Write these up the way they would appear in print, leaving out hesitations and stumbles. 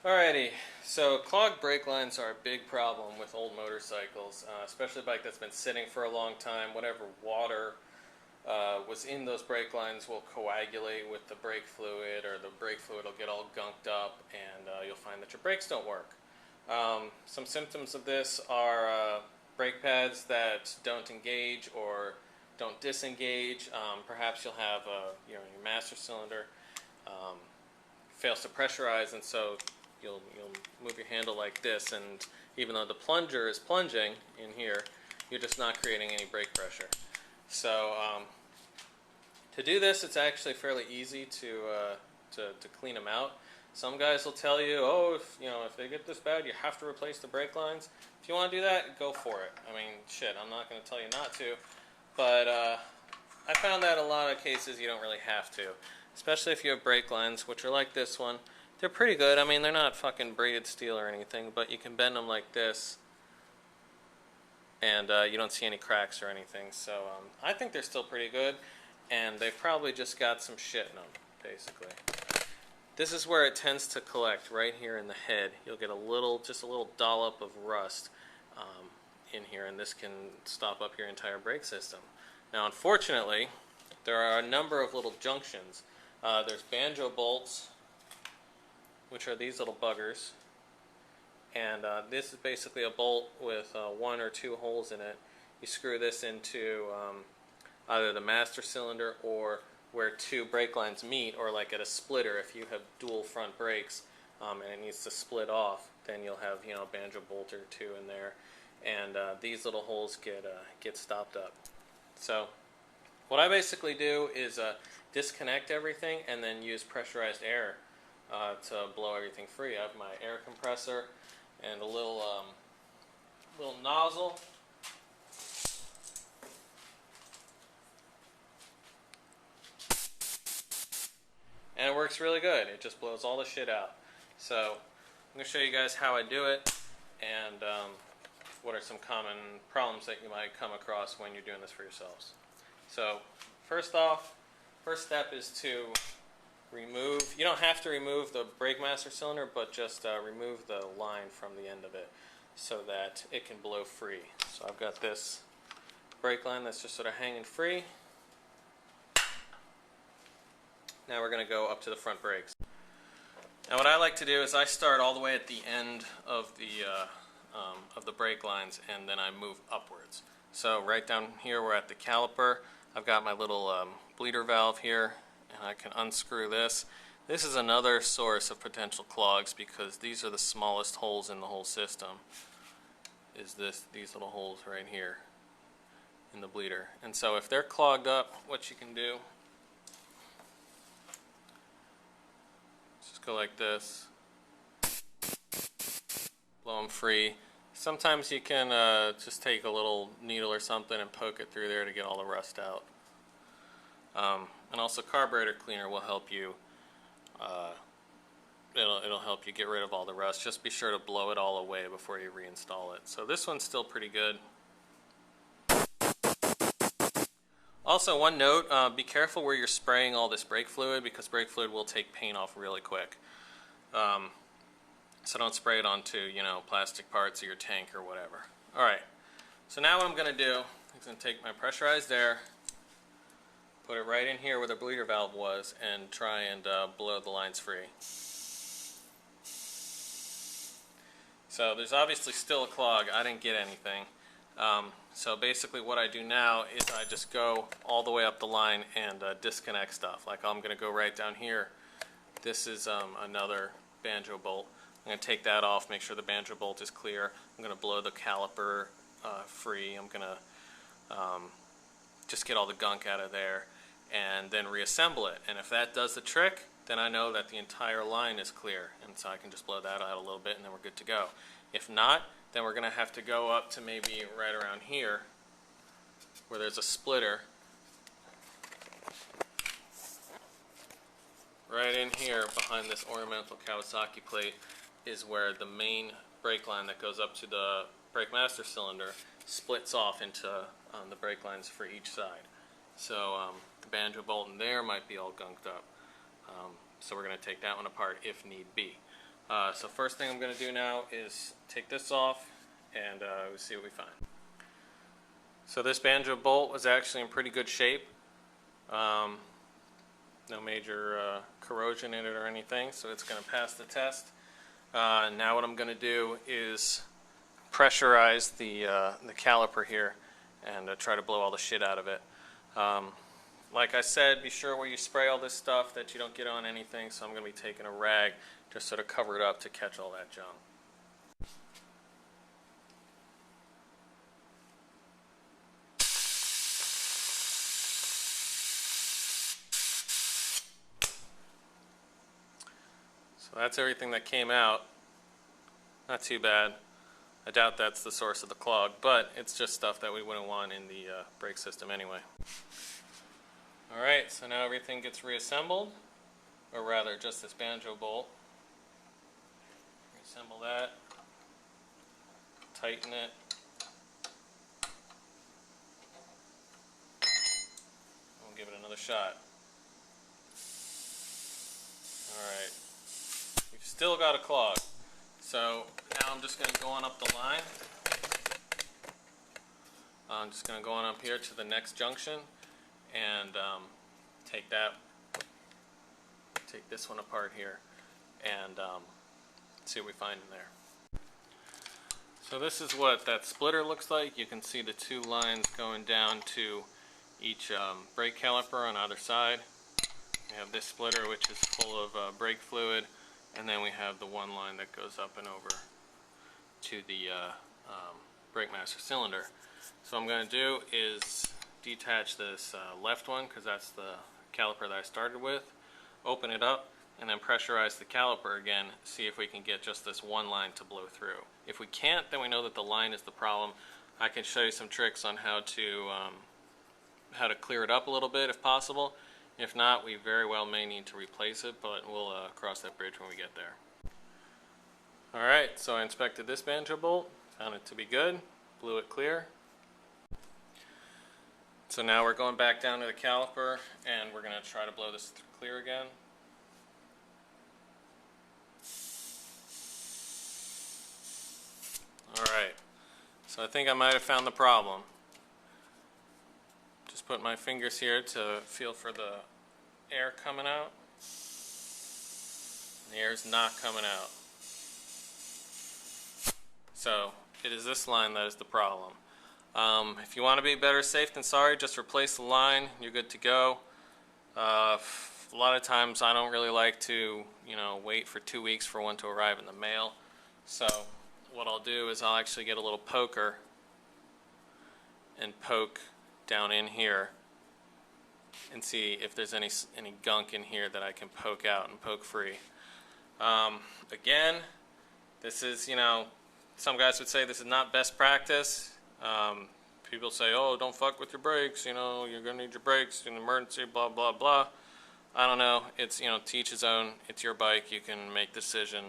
Alrighty, so clogged brake lines are a big problem with old motorcycles, especially a bike that's been sitting for a long time. Whatever water was in those brake lines will coagulate with the brake fluid, or the brake fluid will get all gunked up, and you'll find that your brakes don't work. Some symptoms of this are brake pads that don't engage or don't disengage. Perhaps you'll have your master cylinder fails to pressurize, and so you'll move your handle like this, and even though the plunger is plunging in here, you're just not creating any brake pressure. So to do this, it's actually fairly easy to clean them out. Some guys will tell you, oh, if they get this bad, you have to replace the brake lines. If you want to do that, go for it. I mean, shit, I'm not going to tell you not to, but I found that in a lot of cases you don't really have to, especially if you have brake lines, which are like this one. They're pretty good. I mean, they're not fucking braided steel or anything, but you can bend them like this, and you don't see any cracks or anything. So I think they're still pretty good, and they've probably just got some shit in them, basically. This is where it tends to collect, right here in the head. You'll get just a little dollop of rust in here, and this can stop up your entire brake system. Now, unfortunately, there are a number of little junctions. There's banjo bolts, which are these little buggers, and this is basically a bolt with 1 or 2 holes in it. You screw this into either the master cylinder or where 2 brake lines meet, or like at a splitter. If you have dual front brakes and it needs to split off, then you'll have a banjo bolt or 2 in there, and these little holes get stopped up. So what I basically do is disconnect everything and then use pressurized air to blow everything free. I have my air compressor and a little nozzle. And it works really good. It just blows all the shit out. So I'm going to show you guys how I do it, and what are some common problems that you might come across when you're doing this for yourselves. So first step is to remove, you don't have to remove the brake master cylinder, but just remove the line from the end of it so that it can blow free. So I've got this brake line that's just sort of hanging free. Now we're going to go up to the front brakes. Now what I like to do is I start all the way at the end of the brake lines, and then I move upwards. So right down here we're at the caliper. I've got my little bleeder valve here, and I can unscrew this. This is another source of potential clogs, because these are the smallest holes in the whole system. These little holes right here in the bleeder. And so if they're clogged up, what you can do, just go like this, blow them free. Sometimes you can just take a little needle or something and poke it through there to get all the rust out. And also carburetor cleaner will help you. It'll help you get rid of all the rust. Just be sure to blow it all away before you reinstall it. So this one's still pretty good. Also, one note, be careful where you're spraying all this brake fluid, because brake fluid will take paint off really quick. So don't spray it onto, plastic parts of your tank or whatever. Alright, so now what I'm going to do is going to take my pressurized air, put it right in here where the bleeder valve was, and try and blow the lines free. So there's obviously still a clog. I didn't get anything. So basically what I do now is I just go all the way up the line and disconnect stuff. Like I'm going to go right down here. This is another banjo bolt. I'm going to take that off, make sure the banjo bolt is clear. I'm going to blow the caliper free. I'm going to just get all the gunk out of there and then reassemble it. And if that does the trick, then I know that the entire line is clear. And so I can just blow that out a little bit, and then we're good to go. If not, then we're going to have to go up to maybe right around here where there's a splitter. Right in here behind this ornamental Kawasaki plate is where the main brake line that goes up to the brake master cylinder splits off into the brake lines for each side. So the banjo bolt in there might be all gunked up. So we're going to take that one apart if need be. So first thing I'm going to do now is take this off and we'll see what we find. So this banjo bolt was actually in pretty good shape. No major corrosion in it or anything, so it's going to pass the test. Now what I'm going to do is pressurize the caliper here and try to blow all the shit out of it. Like I said, be sure where you spray all this stuff that you don't get on anything, so I'm going to be taking a rag just sort of cover it up to catch all that junk. So that's everything that came out. Not too bad. I doubt that's the source of the clog, but it's just stuff that we wouldn't want in the brake system anyway. Alright, so now everything gets reassembled, or rather just this banjo bolt. Reassemble that, tighten it. We'll give it another shot. Alright, we've still got a clog. So now I'm just going to go on up the line. I'm just going to go on up here to the next junction and take this one apart here and see what we find in there. So this is what that splitter looks like. You can see the two lines going down to each brake caliper on either side. We have this splitter, which is full of brake fluid, and then we have the one line that goes up and over to the brake master cylinder. So what I'm going to do is detach this left one, because that's the caliper that I started with, open it up, and then pressurize the caliper again, see if we can get just this one line to blow through. If we can't, then we know that the line is the problem. I can show you some tricks on how to clear it up a little bit if possible. If not, we very well may need to replace it, but we'll cross that bridge when we get there. Alright, so I inspected this banjo bolt, found it to be good, blew it clear. So now we're going back down to the caliper and we're going to try to blow this clear again. Alright, so I think I might have found the problem. Just put my fingers here to feel for the air coming out. The air is not coming out. So it is this line that is the problem. If you want to be better safe than sorry, just replace the line. You're good to go. A lot of times I don't really like to, wait for 2 weeks for one to arrive in the mail. So what I'll do is I'll actually get a little poker and poke down in here and see if there's any gunk in here that I can poke out and poke free. Again, this is, some guys would say this is not best practice. People say, oh, don't fuck with your brakes, you're going to need your brakes in an emergency, blah, blah, blah. I don't know. It's, to each his own. It's your bike. You can make the decision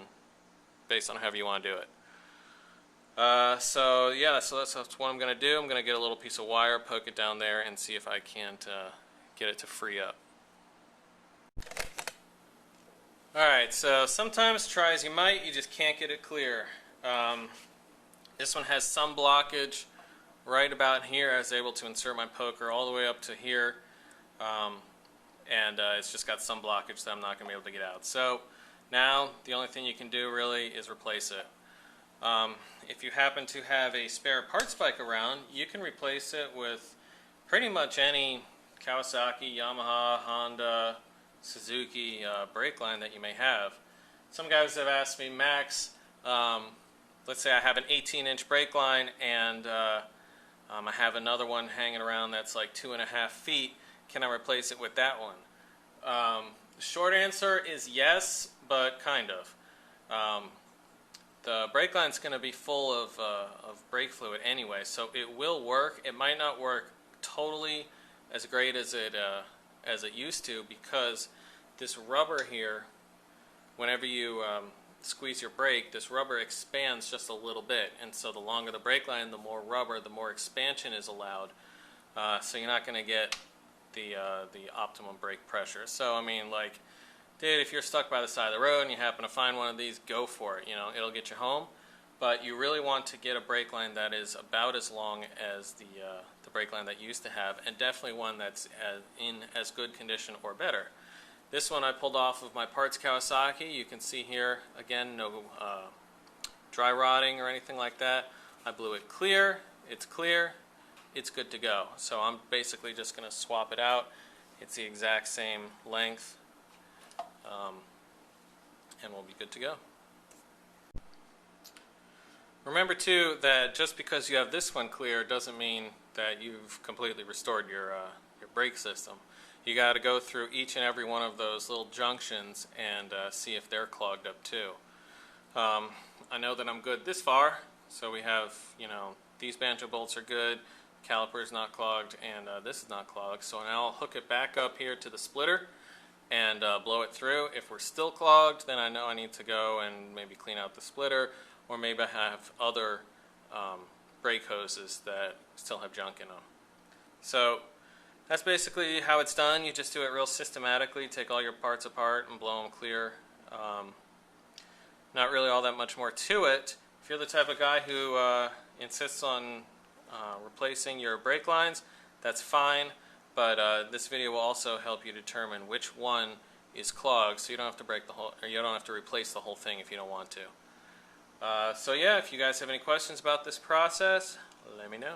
based on however you want to do it. So that's what I'm going to do. I'm going to get a little piece of wire, poke it down there, and see if I can't get it to free up. Alright, so sometimes try as you might, you just can't get it clear. This one has some blockage right about here. I was able to insert my poker all the way up to here, and it's just got some blockage that I'm not going to be able to get out. So now the only thing you can do really is replace it. If you happen to have a spare parts bike around, you can replace it with pretty much any Kawasaki, Yamaha, Honda, Suzuki brake line that you may have. Some guys have asked me, Max, let's say I have an 18-inch brake line and I have another one hanging around that's like 2.5 feet. Can I replace it with that one? The short answer is yes, but kind of. The brake line's going to be full of brake fluid anyway, so it will work. It might not work totally as great as it used to, because this rubber here, whenever you squeeze your brake, this rubber expands just a little bit, and so the longer the brake line, the more rubber, the more expansion is allowed. So you're not going to get the optimum brake pressure. So I mean, like, dude, if you're stuck by the side of the road and you happen to find one of these, go for it. You know, it'll get you home. But you really want to get a brake line that is about as long as the brake line that you used to have, and definitely one that's in as good condition or better. This one I pulled off of my parts Kawasaki. You can see here, again, no dry rotting or anything like that. I blew it clear, it's good to go. So I'm basically just going to swap it out. It's the exact same length, and we'll be good to go. Remember too that just because you have this one clear doesn't mean that you've completely restored your brake system. You got to go through each and every one of those little junctions and see if they're clogged up too. I know that I'm good this far, so we have, you know, these banjo bolts are good, caliper is not clogged, and this is not clogged. So now I'll hook it back up here to the splitter and blow it through. If we're still clogged, then I know I need to go and maybe clean out the splitter, or maybe I have other brake hoses that still have junk in them. So that's basically how it's done. You just do it real systematically, take all your parts apart and blow them clear. Not really all that much more to it. If you're the type of guy who insists on replacing your brake lines, that's fine, but this video will also help you determine which one is clogged, so you don't have to break the whole, or you don't have to replace the whole thing if you don't want to. So yeah, if you guys have any questions about this process, let me know.